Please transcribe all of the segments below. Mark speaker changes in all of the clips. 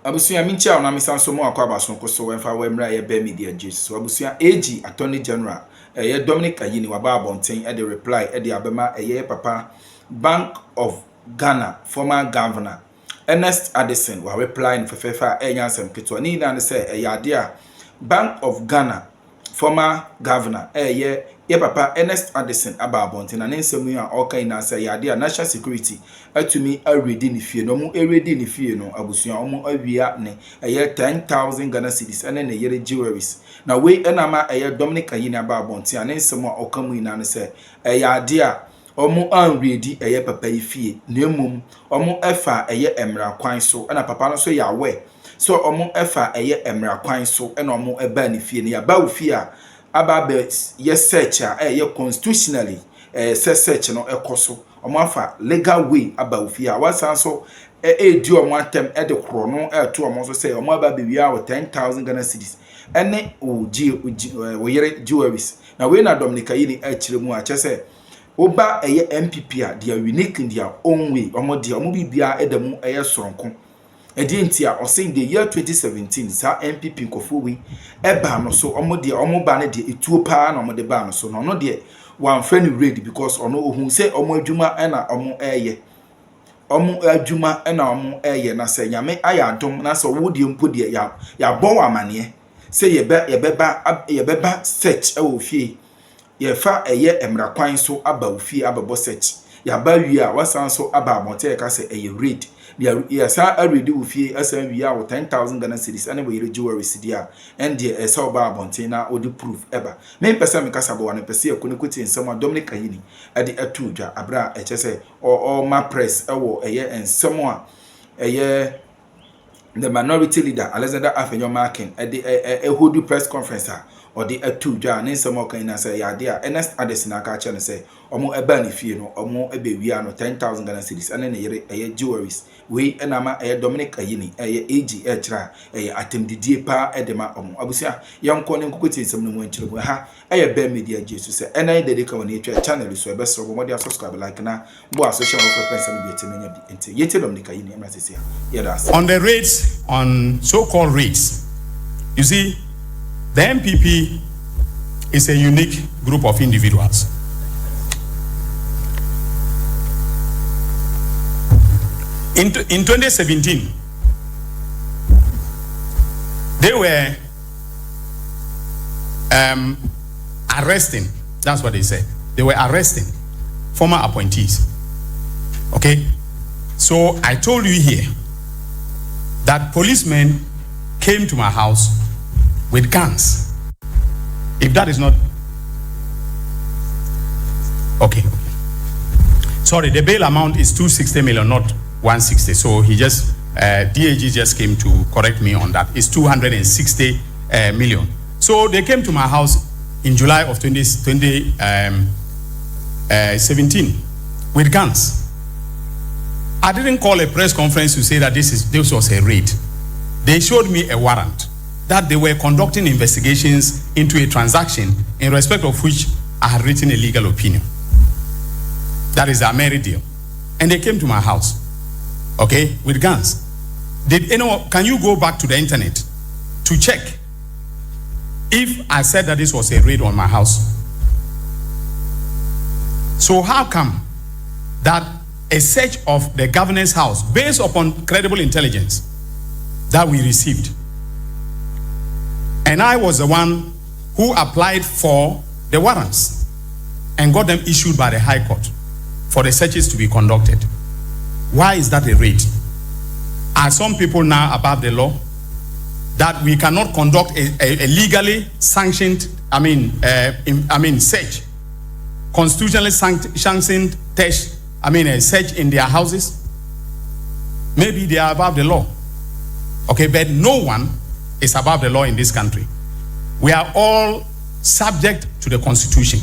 Speaker 1: Abusia mincha na misan so mo akwaba so ko so emfa wa mra ye be media Jesus. So abusia AG Attorney General Dominic Ayini wa ba abonten e de reply e de abema papa Bank of Ghana former governor Ernest Addison wa reply in fefefa nyansem keto ni na say ade a Bank of Ghana former governor ye papa Ernest Addison aba abonten na nsemu a okai na say ade a national security atumi already ni fie no mu already ni fie no abusuan omu awia ne 10,000 Ghana cedis ene ne yere jewelries na we enama Dominic Ayini aba abonten na nsemu a okamu ina ne say ade a omu already papa ifie na emum omu efa emra kwan so na papa no so ya we so omu efa emra kwan so na omu eba ni fie na ya ba ofie a aba be search a constitutionally search no ekoso omu afa legal way aba ofie a wasan so di omu atem de kro no to omu so say omu aba be wi a 10,000 Ghana cedis ene o yere jewelries na we na Dominic Ayini akire mu a chese oba MPP a they are unique in their own way omo bibia edamu soronko edi o say the year 2017 sa MPP nkofo we eba no so omo ba ne de etuo pa na omo de ba no so no de one friend read because ono ohun say omo adwuma na omo adwuma na omo na say nyame ayadom na so wo de mpo de ya bon amane say yebeba search ofie ye fa emra kwan so aba ofie ababo search ya ba wi a wasan so aba amote ka say read ya sa already ofie asan wi a 10,000 Ghana cedis ane we yere jewelry dia and the esa oba abonte na odi proof eba me pesa me kasa bo wan pesa e konekuti nsem Dominic Ayini e de atudwa abra e chese o ma press ewo ensem a the minority leader Alexander Afenyo Markin e de hold press conference or the atudwa ne nsem o kan na say ya de a Ernest Addison aka che ne say omo eba ni fie no omo ebe wi no 10,000 Ghana cedis ane ne yere jewelries we enama Dominic Ayini AG echra atemdidie pa edema omo abusia yanko ne nkokoti nsem no mu enchire mu ha be media Jesus say ena de ka woni etwa channel so ebe so bo mo subscribe like na bo social preference no bi etemenya bi enti yete Dominic Ayini emra sese ya
Speaker 2: on the rates, on so-called rates, you see, the MPP is a unique group of individuals. In 2017, they were arresting, that's what they said. They were arresting former appointees. Okay? So I told you here that policemen came to my house with guns. If that is not okay. Sorry, the bail amount is 260 million, not 160. So he just DAG just came to correct me on that. It's 260 million. So they came to my house in July of 2017 with guns. I didn't call a press conference to say that this was a raid. They showed me a warrant that they were conducting investigations into a transaction in respect of which I had written a legal opinion. That is a married deal. And they came to my house, okay, with guns. Can you go back to the internet to check if I said that this was a raid on my house? So how come that a search of the governor's house based upon credible intelligence that we received, and I was the one who applied for the warrants and got them issued by the High Court for the searches to be conducted? Why is that a raid? Are some people now above the law that we cannot conduct a legally sanctioned search, constitutionally sanctioned test, a search in their houses? Maybe they are above the law. Okay, but no one is above the law in this country. We are all subject to the Constitution.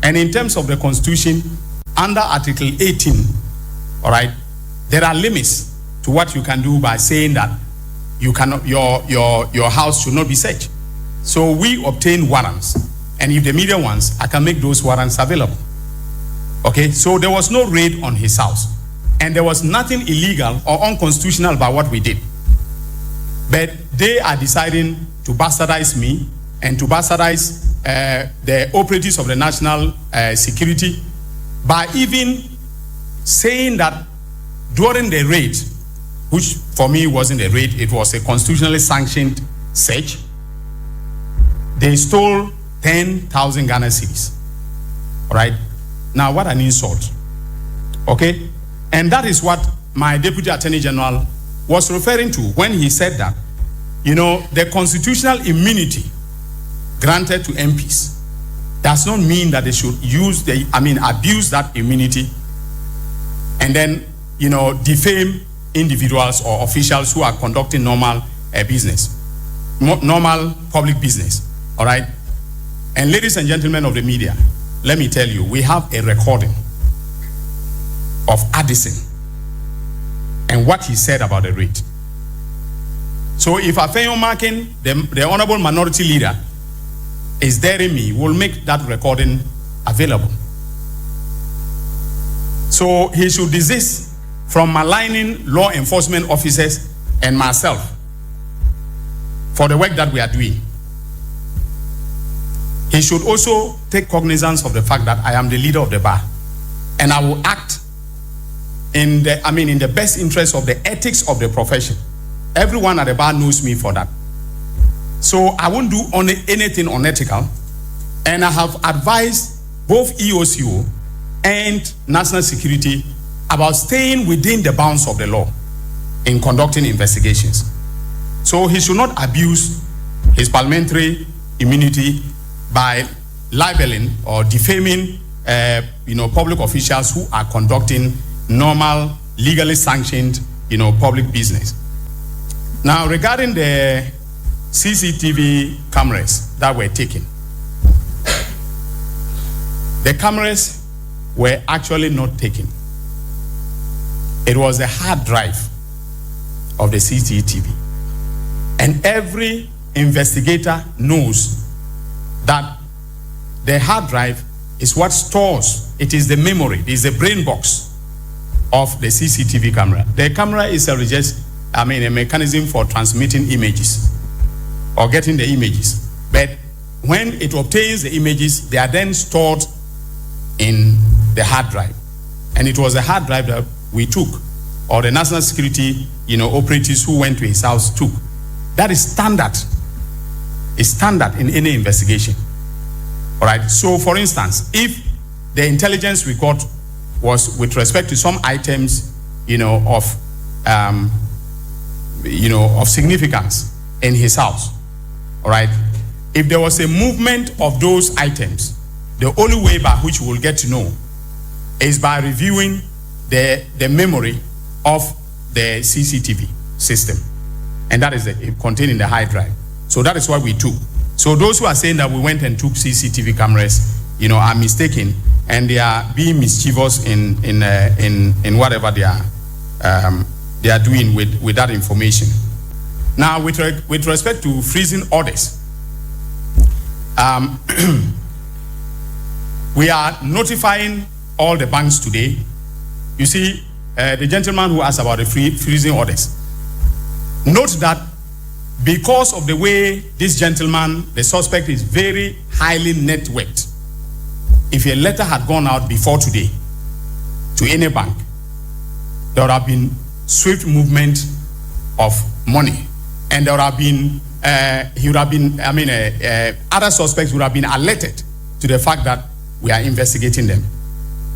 Speaker 2: And in terms of the Constitution, under Article 18, all right, there are limits to what you can do by saying that you cannot, your house should not be searched. So we obtain warrants, and if the media wants, I can make those warrants available. Okay, so there was no raid on his house, and there was nothing illegal or unconstitutional about what we did. But they are deciding to bastardize me and to bastardize the operatives of the national security by even saying that during the raid, which for me wasn't a raid, it was a constitutionally sanctioned search, they stole 10,000 Ghana cedis. All right? Now, what an insult. Okay? And that is what my Deputy Attorney General was referring to when he said that, you know, the constitutional immunity granted to MPs does not mean that they should abuse that immunity and then, you know, defame individuals or officials who are conducting normal business, normal public business. All right? And ladies and gentlemen of the media, let me tell you, we have a recording of Addison and what he said about the raid. So if Afenyo Markin, the honorable minority leader, is daring me, we'll make that recording available. So he should desist from maligning law enforcement officers and myself for the work that we are doing. He should also take cognizance of the fact that I am the leader of the bar, and I will act in the best interest of the ethics of the profession. Everyone at the bar knows me for that. So I won't do anything unethical, and I have advised both EOCO and national security about staying within the bounds of the law in conducting investigations. So he should not abuse his parliamentary immunity by libeling or defaming public officials who are conducting normal, legally sanctioned public business. Now, regarding the CCTV cameras that were taken, the cameras were actually not taken. It was the hard drive of the CCTV. And every investigator knows that the hard drive is what stores, it is the memory, it is the brain box of the CCTV camera. The camera is just a mechanism for transmitting images or getting the images. But when it obtains the images, they are then stored in the hard drive. And it was a hard drive that we took, or the national security operatives who went to his house took. That is standard. It's standard in any investigation. All right. So, for instance, if the intelligence we got was with respect to some items, of significance in his house, all right. If there was a movement of those items, the only way by which we will get to know is by reviewing the memory of the CCTV system, and that is contained in the hard drive. So that is what we took. So those who are saying that we went and took CCTV cameras, are mistaken, and they are being mischievous in whatever they are doing with that information. Now, with respect to freezing orders, we are notifying all the banks today. You see, the gentleman who asked about the freezing orders, note that because of the way this gentleman, the suspect, is very highly networked, if a letter had gone out before today to any bank, there would have been swift movement of money, and there would have been other suspects would have been alerted to the fact that we are investigating them.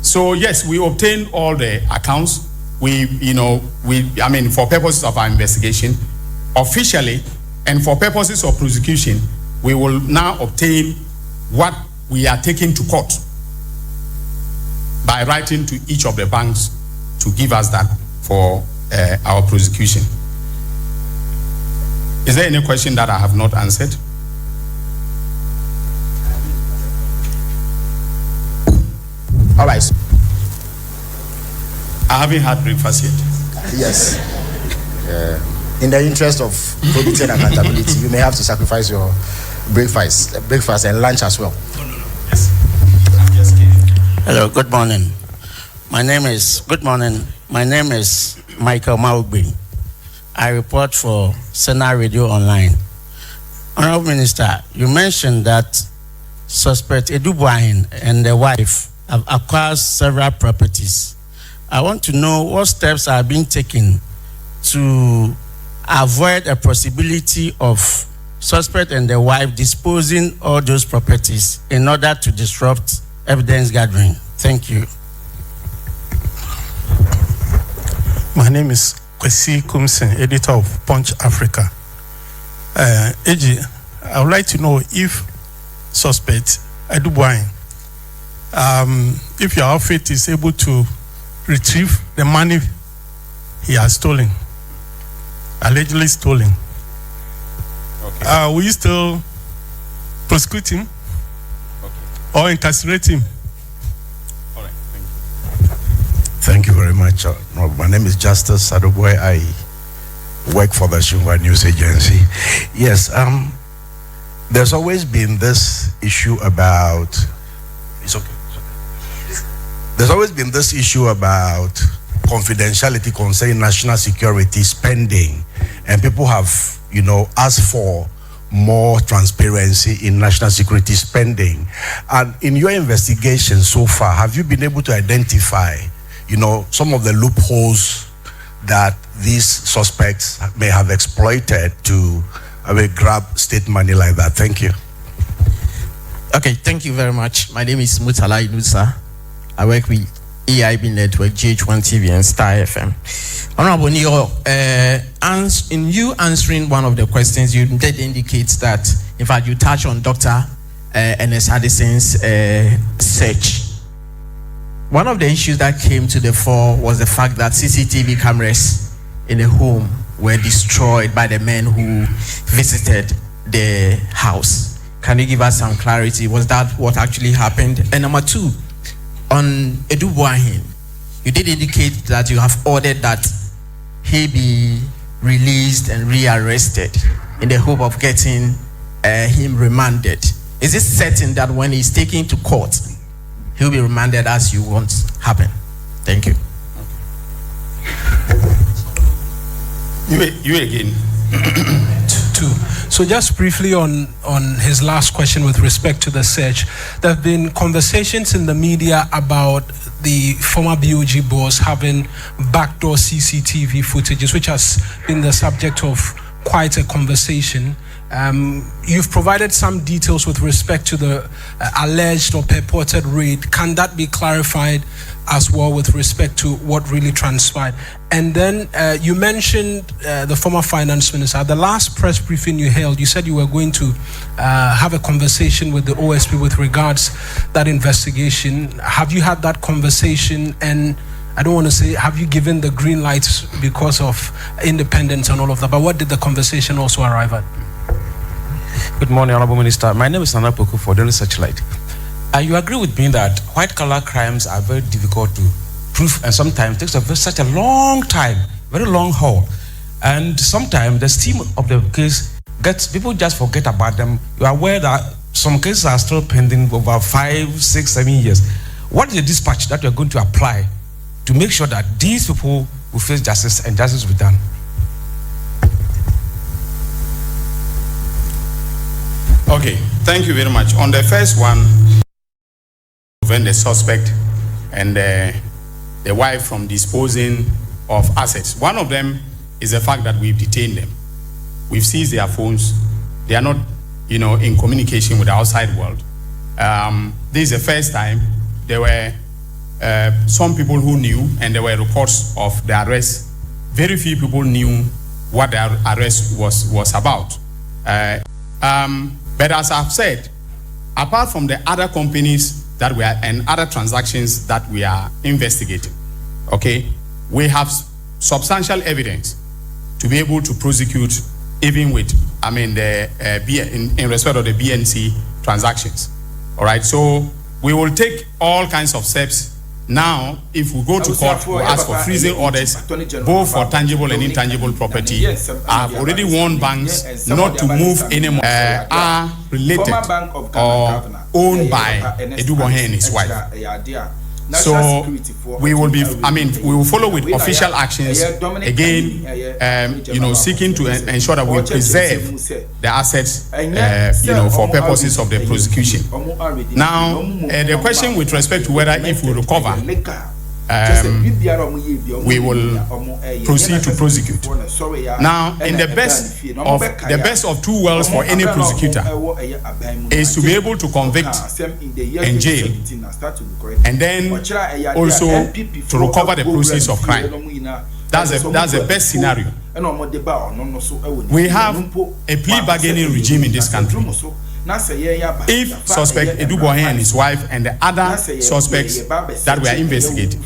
Speaker 2: So yes, we obtained all the accounts. For purposes of our investigation, officially, and for purposes of prosecution, we will now obtain what we are taking to court by writing to each of the banks to give us that for our prosecution. Is there any question that I have not answered?
Speaker 3: All right.
Speaker 2: I haven't had breakfast yet.
Speaker 3: Yes. In the interest of prohibiting accountability, you may have to sacrifice your breakfast and lunch as well.
Speaker 2: No. Yes.
Speaker 4: Hello, good morning. My name is Michael Maugbe. I report for Senate Radio Online. Honorable Minister, you mentioned that suspect Edubuahin and the wife have acquired several properties. I want to know what steps are being taken to avoid a possibility of suspect and the wife disposing all those properties in order to disrupt evidence gathering. Thank you.
Speaker 5: My name is Kwesi Kumsen, editor of Punch Africa. AG, I would like to know if suspect Edubuahin, if your outfit is able to retrieve the money he has stolen, allegedly stolen. Okay. Will you still prosecute him? Okay. Or incarcerate him?
Speaker 2: All right, thank you.
Speaker 6: Thank you very much. My name is Justice Adoboy. I work for the Xinhua News Agency. Yes, there's always been this issue about, there's always been this issue about confidentiality concerning national security spending, and people have, asked for more transparency in national security spending. And in your investigation so far, have you been able to identify, some of the loopholes that these suspects may have exploited to grab state money like that? Thank you.
Speaker 7: Okay, thank you very much. My name is Mutala Inusa. I work with EIB Network, GH1TV, and Star FM. Honorable Neo, in you answering one of the questions, you did indicate that, in fact, you touched on Dr. Ernest Addison's search. One of the issues that came to the fore was the fact that CCTV cameras in the home were destroyed by the men who visited the house. Can you give us some clarity? Was that what actually happened? And number two, on Edubuahin, you did indicate that you have ordered that he be released and rearrested in the hope of getting him remanded. Is it certain that when he's taken to court, he'll be remanded as you want happen? Thank you.
Speaker 2: You again.
Speaker 8: Two. So just briefly on his last question with respect to the search, there have been conversations in the media about the former BOG boss having backdoor CCTV footages, which has been the subject of quite a conversation. You've provided some details with respect to the alleged or purported raid. Can that be clarified as well with respect to what really transpired? And then you mentioned the former finance minister. At the last press briefing you held, you said you were going to have a conversation with the OSP with regards that investigation. Have you had that conversation? And I don't want to say, have you given the green lights because of independence and all of that, but what did the conversation also arrive at?
Speaker 9: Good morning, Honorable Minister. My name is Nana Poku for Daily Searchlight. You agree with me that white-collar crimes are very difficult to prove, and sometimes it takes such a long time, very long haul. And sometimes the steam of the case people just forget about them. You are aware that some cases are still pending over 5, 6, 7 years. What is the dispatch that you are going to apply to make sure that these people will face justice and justice will be done?
Speaker 2: Okay, thank you very much. On the first one, prevent the suspect and the wife from disposing of assets. One of them is the fact that we've detained them. We've seized their phones. They are not, in communication with the outside world. This is the first time. There were some people who knew, and there were reports of the arrest. Very few people knew what the arrest was about. But as I've said, apart from the other companies that we are and other transactions that we are investigating, okay, we have substantial evidence to be able to prosecute even with, in respect of the BNC transactions. All right, so we will take all kinds of steps. Now, if we go to court, we'll ask for freezing orders, both for tangible and intangible property. I've already warned banks not to move anymore. Are related or owned by Edubuahin and his wife. So we will be, we will follow with official actions again, seeking to ensure that we preserve the assets, for purposes of the prosecution. Now, the question with respect to whether if we recover, we will proceed to prosecute. Now, in the best of two worlds for any prosecutor is to be able to convict and jail, and then also to recover the proceeds of crime. That's the best scenario. We have a plea bargaining regime in this country. If suspect Edubohe and his wife and the other suspects that we are investigating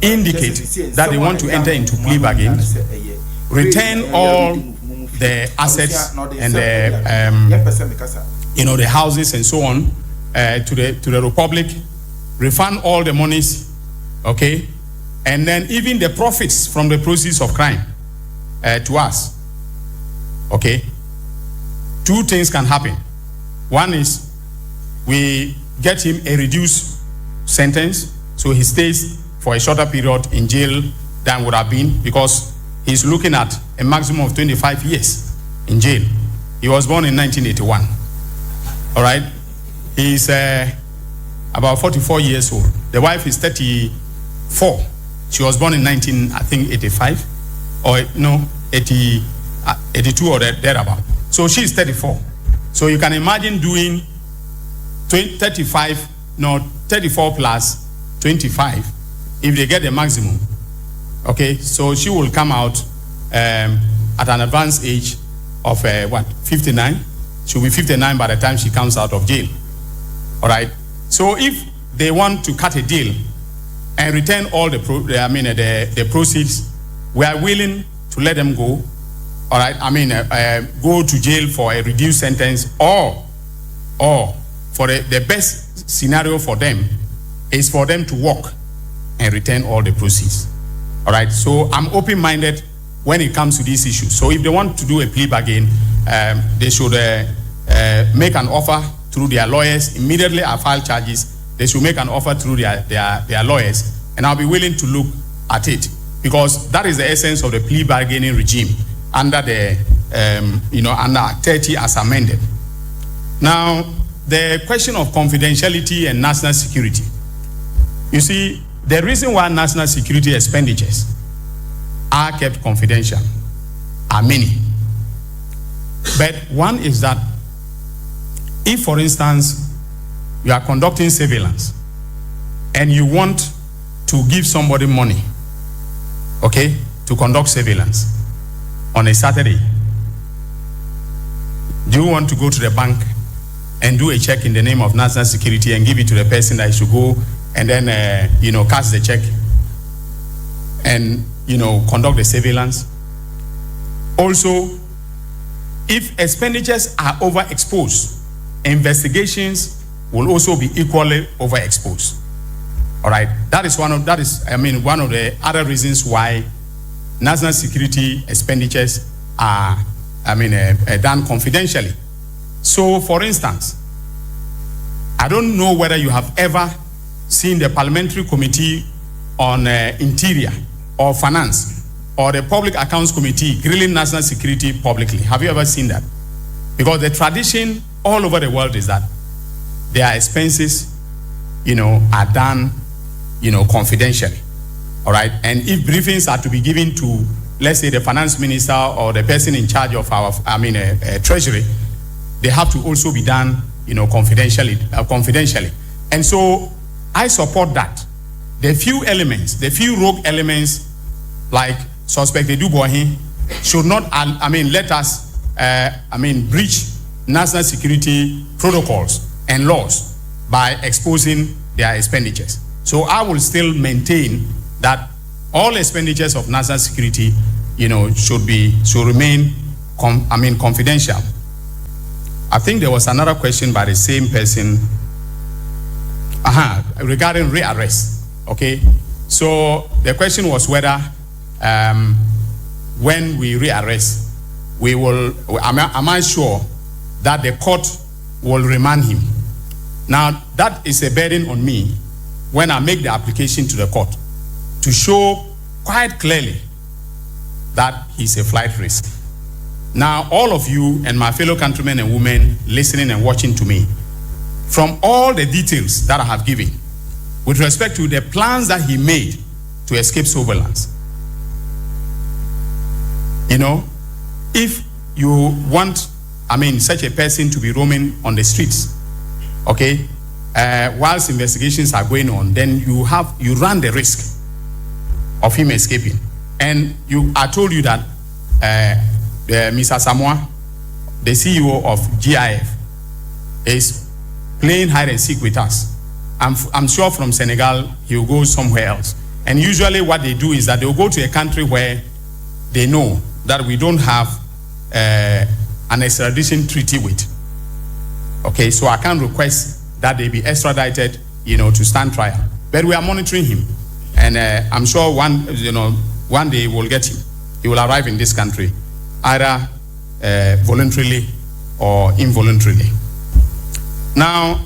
Speaker 2: indicate that they want to enter into plea bargain, return all the assets and the houses and so on to the Republic, refund all the monies, okay, and then even the profits from the proceeds of crime to us, okay. Two things can happen. One is we get him a reduced sentence, so he stays for a shorter period in jail than would have been, because he's looking at a maximum of 25 years in jail. He was born in 1981. All right, he's about 44 years old. The wife is 34. She was born in 85 or no, 82 or thereabout. So she's 34. So you can imagine doing 34 plus 25 if they get the maximum. Okay, so she will come out at an advanced age of 59. She'll be 59 by the time she comes out of jail. All right. So if they want to cut a deal and return all the proceeds, we are willing to let them go. All right, go to jail for a reduced sentence, or for the best scenario for them is for them to walk and return all the proceeds. All right, so I'm open-minded when it comes to these issues. So if they want to do a plea bargain, they should make an offer through their lawyers. Immediately I file charges, they should make an offer through their lawyers, and I'll be willing to look at it, because that is the essence of the plea bargaining regime under the under Act 30 as amended. Now, the question of confidentiality and national security. You see, the reason why national security expenditures are kept confidential are many. But one is that if, for instance, you are conducting surveillance and you want to give somebody money, okay, to conduct surveillance on a Saturday, do you want to go to the bank and do a check in the name of national security and give it to the person that should go and then cash the check and conduct the surveillance? Also, if expenditures are overexposed, investigations will also be equally overexposed. All right, that is one of the other reasons why national security expenditures are done confidentially. So, for instance, I don't know whether you have ever seen the Parliamentary Committee on Interior or Finance or the Public Accounts Committee grilling national security publicly. Have you ever seen that? Because the tradition all over the world is that their expenses, are done, confidentially. All right. And if briefings are to be given to, let's say, the finance minister or the person in charge of our, treasury, they have to also be done, confidentially. And so I support that. The few rogue elements, like suspect Edubohe, should not, let us, breach national security protocols and laws by exposing their expenditures. So I will still maintain that all expenditures of national security, should remain, confidential. I think there was another question by the same person, regarding rearrest. Okay, so the question was whether, when we rearrest, am I sure that the court will remand him? Now, that is a burden on me, when I make the application to the court to show quite clearly that he's a flight risk. Now, all of you and my fellow countrymen and women listening and watching to me, from all the details that I have given with respect to the plans that he made to escape surveillance, you know, if you want, such a person to be roaming on the streets, okay, whilst investigations are going on, then you run the risk of him escaping. And I told you that Mr. Samoa, the CEO of GIF, is playing hide and seek with us. I'm sure from Senegal he will go somewhere else. And usually what they do is that they will go to a country where they know that we don't have an extradition treaty with. Okay, so I can't request that they be extradited, to stand trial. But we are monitoring him, and I'm sure one day we'll get him. He will arrive in this country, either voluntarily or involuntarily. Now,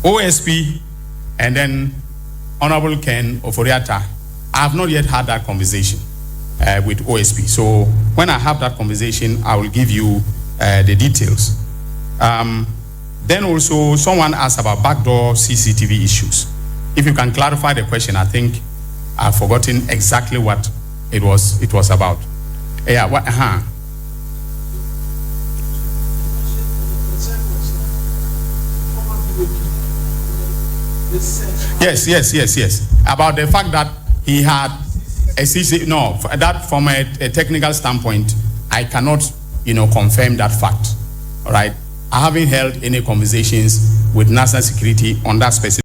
Speaker 2: OSP and then Honorable Ken Oforiatta, I have not yet had that conversation with OSP. So when I have that conversation, I will give you the details. Then also, someone asked about backdoor CCTV issues. If you can clarify the question, I think I've forgotten exactly what it was about. Yeah, what? Yes. About the fact that he had a CCTV. No, that from a technical standpoint, I cannot, confirm that fact. All right. I haven't held any conversations with national security on that specific.